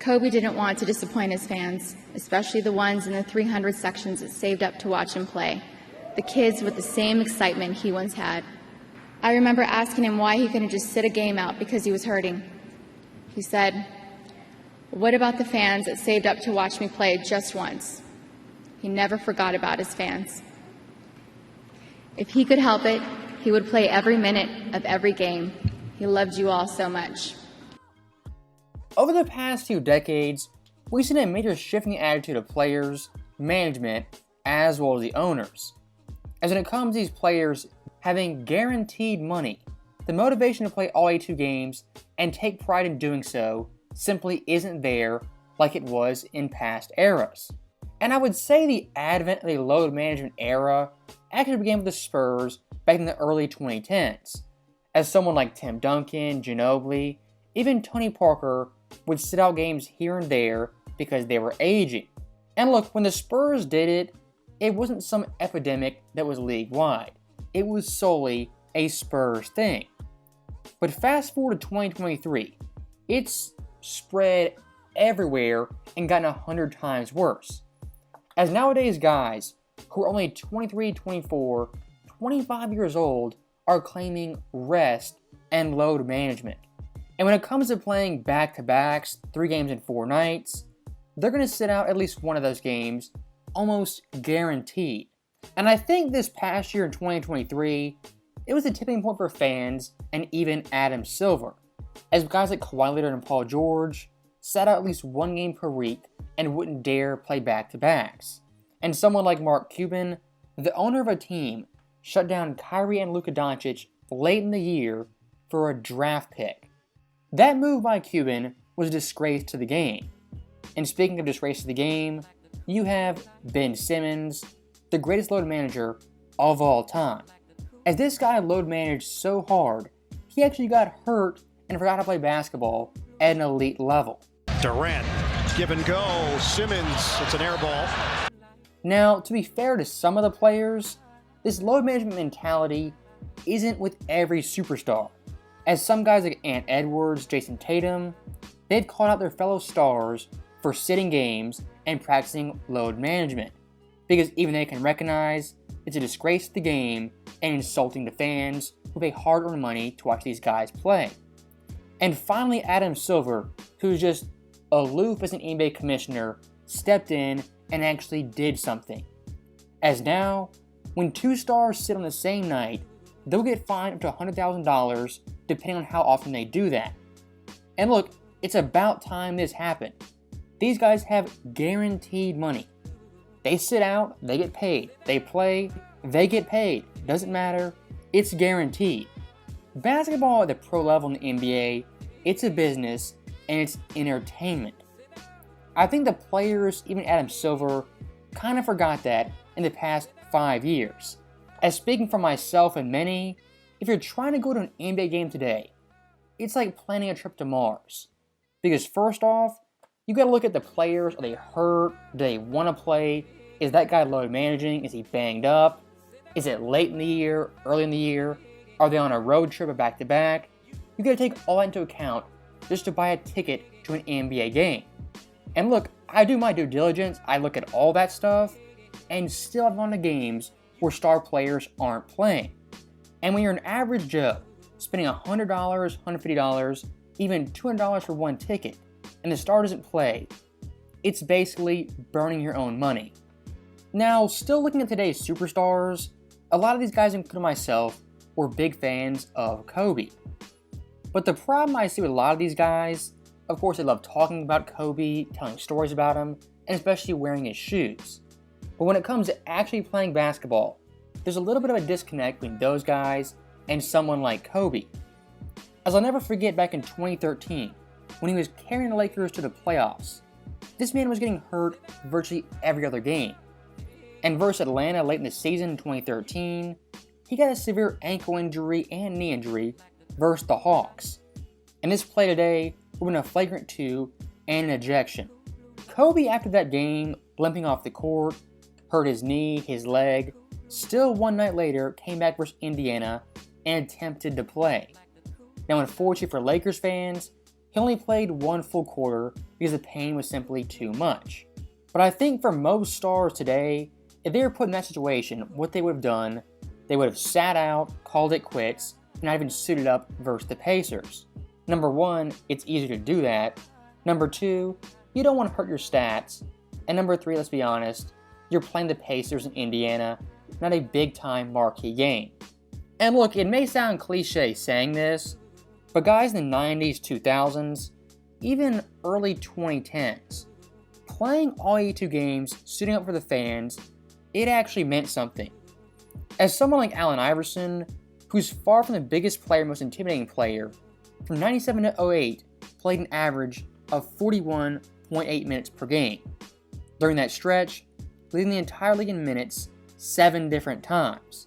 Kobe didn't want to disappoint his fans, especially the ones in the 300 sections that saved up to watch him play, the kids with the same excitement he once had. I remember asking him why he couldn't just sit a game out because he was hurting. He said, "What about the fans that saved up to watch me play just once?" He never forgot about his fans. If he could help it, he would play every minute of every game. He loved you all so much. Over the past few decades, we've seen a major shift in the attitude of players, management, as well as the owners. As when it comes to these players having guaranteed money, the motivation to play all 82 games and take pride in doing so simply isn't there like it was in past eras. And I would say the advent of the load management era actually began with the Spurs back in the early 2010s, as someone like Tim Duncan, Ginobili, even Tony Parker would sit out games here and there because they were aging. And look, when the Spurs did it, it wasn't some epidemic that was league-wide. It was solely a Spurs thing. But fast forward to 2023, it's spread everywhere and gotten 100 times worse. As nowadays guys who are only 23, 24, 25 years old are claiming rest and load management. And when it comes to playing back-to-backs, 3 games in 4 nights, they're going to sit out at least one of those games, almost guaranteed. And I think this past year in 2023, it was a tipping point for fans and even Adam Silver, as guys like Kawhi Leonard and Paul George sat out at least 1 game per week and wouldn't dare play back-to-backs. And someone like Mark Cuban, the owner of a team, shut down Kyrie and Luka Doncic late in the year for a draft pick. That move by Cuban was a disgrace to the game. And speaking of disgrace to the game, you have Ben Simmons, the greatest load manager of all time. As this guy load managed so hard, he actually got hurt and forgot to play basketball at an elite level. Durant, give and go, Simmons, it's an air ball. Now, to be fair to some of the players, this load management mentality isn't with every superstar. As some guys like Ant Edwards, Jason Tatum, they've called out their fellow stars for sitting games and practicing load management, because even they can recognize it's a disgrace to the game and insulting to fans who pay hard-earned money to watch these guys play. And finally, Adam Silver, who's just aloof as an NBA commissioner, stepped in and actually did something. As now, when 2 stars sit on the same night, they'll get fined up to $100,000 depending on how often they do that. And look, it's about time this happened. These guys have guaranteed money. They sit out, they get paid. They play, they get paid. Doesn't matter, it's guaranteed. Basketball at the pro level in the NBA, it's a business and it's entertainment. I think the players, even Adam Silver, kind of forgot that in the past 5 years. As speaking for myself and many, if you're trying to go to an NBA game today, it's like planning a trip to Mars. Because first off, you gotta look at the players. Are they hurt? Do they want to play? Is that guy load managing? Is he banged up? Is it late in the year, early in the year? Are they on a road trip or back-to-back? You gotta take all that into account just to buy a ticket to an NBA game. And look, I do my due diligence. I look at all that stuff, and still I've gone to games where star players aren't playing. And when you're an average Joe, spending $100, $150, even $200 for one ticket, and the star doesn't play, it's basically burning your own money. Now, still looking at today's superstars, a lot of these guys, including myself, were big fans of Kobe. But the problem I see with a lot of these guys, of course they love talking about Kobe, telling stories about him, and especially wearing his shoes. But when it comes to actually playing basketball, there's a little bit of a disconnect between those guys and someone like Kobe. As I'll never forget back in 2013, when he was carrying the Lakers to the playoffs, this man was getting hurt virtually every other game. And versus Atlanta late in the season in 2013, he got a severe ankle injury and knee injury versus the Hawks. And this play today would have been a flagrant 2 and an ejection. Kobe, after that game, limping off the court, hurt his knee, his leg, still one night later came back versus Indiana and attempted to play. Now, unfortunately for Lakers fans, He only played one full quarter because the pain was simply too much. But I think for most stars today, if they were put in that situation, what they would have done, they would have sat out, called it quits, and not even suited up versus the Pacers. Number one, it's easier to do that. Number two, you don't want to hurt your stats. And number three, let's be honest, you're playing the Pacers in Indiana, not a big-time marquee game. And look, it may sound cliche saying this, but guys in the 90s, 2000s, even early 2010s, playing all 82 games, suiting up for the fans, it actually meant something. As someone like Allen Iverson, who's far from the biggest player, most intimidating player, from 97 to 08, played an average of 41.8 minutes per game. During that stretch, leading the entire league in minutes 7 different times.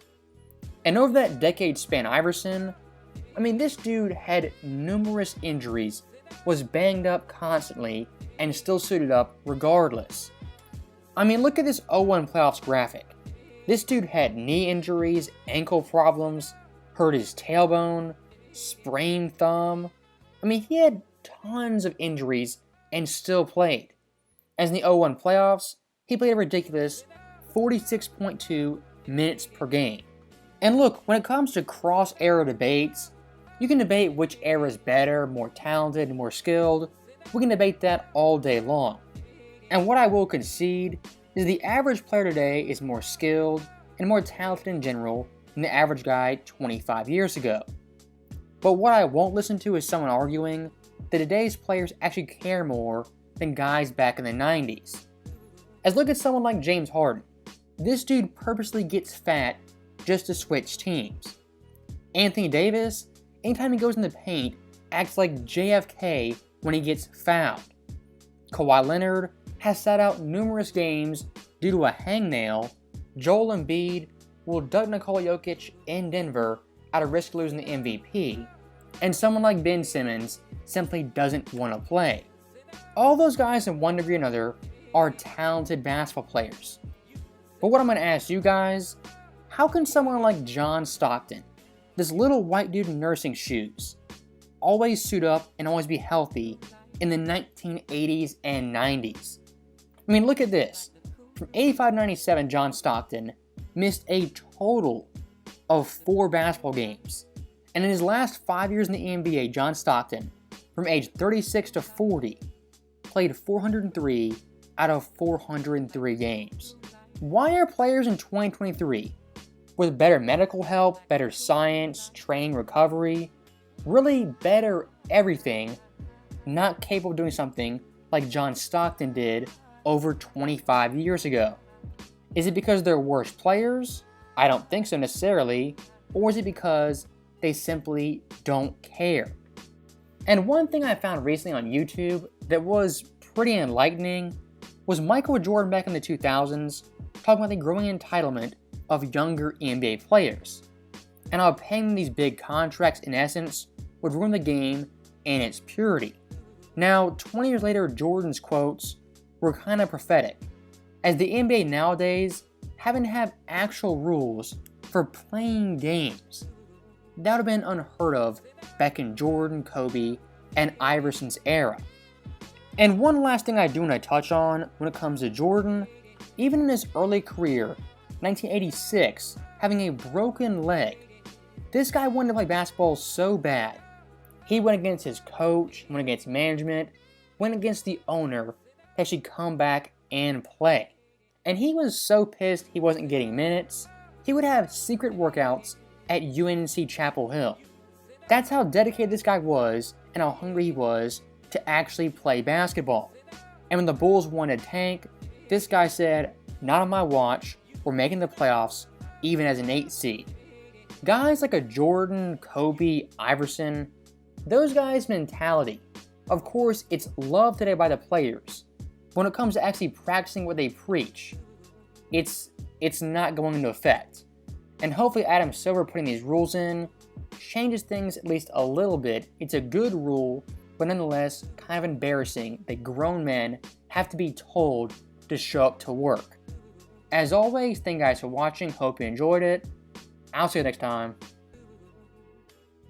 And over that decade span, Iverson, this dude had numerous injuries, was banged up constantly, and still suited up regardless. Look at this 0-1 playoffs graphic. This dude had knee injuries, ankle problems, hurt his tailbone, sprained thumb. He had tons of injuries and still played. As in the 0-1 playoffs, he played a ridiculous 46.2 minutes per game. And look, when it comes to cross-era debates, you can debate which era is better, more talented, more skilled. We can debate that all day long. And what I will concede is the average player today is more skilled and more talented in general than the average guy 25 years ago. But what I won't listen to is someone arguing that today's players actually care more than guys back in the 90s. As look at someone like James Harden. This dude purposely gets fat just to switch teams. Anthony Davis, anytime he goes in the paint, acts like JFK when he gets fouled. Kawhi Leonard has sat out numerous games due to a hangnail. Joel Embiid will duck Nikola Jokic in Denver out of risk losing the MVP. And someone like Ben Simmons simply doesn't want to play. All those guys in one degree or another are talented basketball players. But what I'm going to ask you guys, how can someone like John Stockton, this little white dude in nursing shoes, always suit up and always be healthy in the 1980s and 90s? Look at this. From 85-97, John Stockton missed a total of 4 basketball games. And in his last 5 years in the NBA, John Stockton, from age 36 to 40, played 403 out of 403 games. Why are players in 2023, with better medical help, better science, training, recovery, really better everything, not capable of doing something like John Stockton did over 25 years ago? Is it because they're worse players? I don't think so necessarily. Or is it because they simply don't care? And one thing I found recently on YouTube that was pretty enlightening was Michael Jordan back in the 2000s talking about the growing entitlement of younger NBA players, and how paying them these big contracts in essence would ruin the game and its purity. Now, 20 years later, Jordan's quotes were kind of prophetic, as the NBA nowadays having to have actual rules for playing games. That would have been unheard of back in Jordan, Kobe, and Iverson's era. And one last thing I do want to touch on when it comes to Jordan, even in his early career, 1986, having a broken leg, this guy wanted to play basketball so bad. He went against his coach, went against management, went against the owner to actually come back and play. And he was so pissed he wasn't getting minutes, he would have secret workouts at UNC Chapel Hill. That's how dedicated this guy was and how hungry he was to actually play basketball. And when the Bulls wanted to tank, this guy said, "Not on my watch, we're making the playoffs, even as an 8 seed." Guys like a Jordan, Kobe, Iverson, those guys' mentality, of course, it's loved today by the players. But when it comes to actually practicing what they preach, it's not going into effect. And hopefully Adam Silver putting these rules in changes things at least a little bit. It's a good rule, but nonetheless kind of embarrassing that grown men have to be told to show up to work. As always, thank you guys for watching. Hope you enjoyed it. I'll see you next time.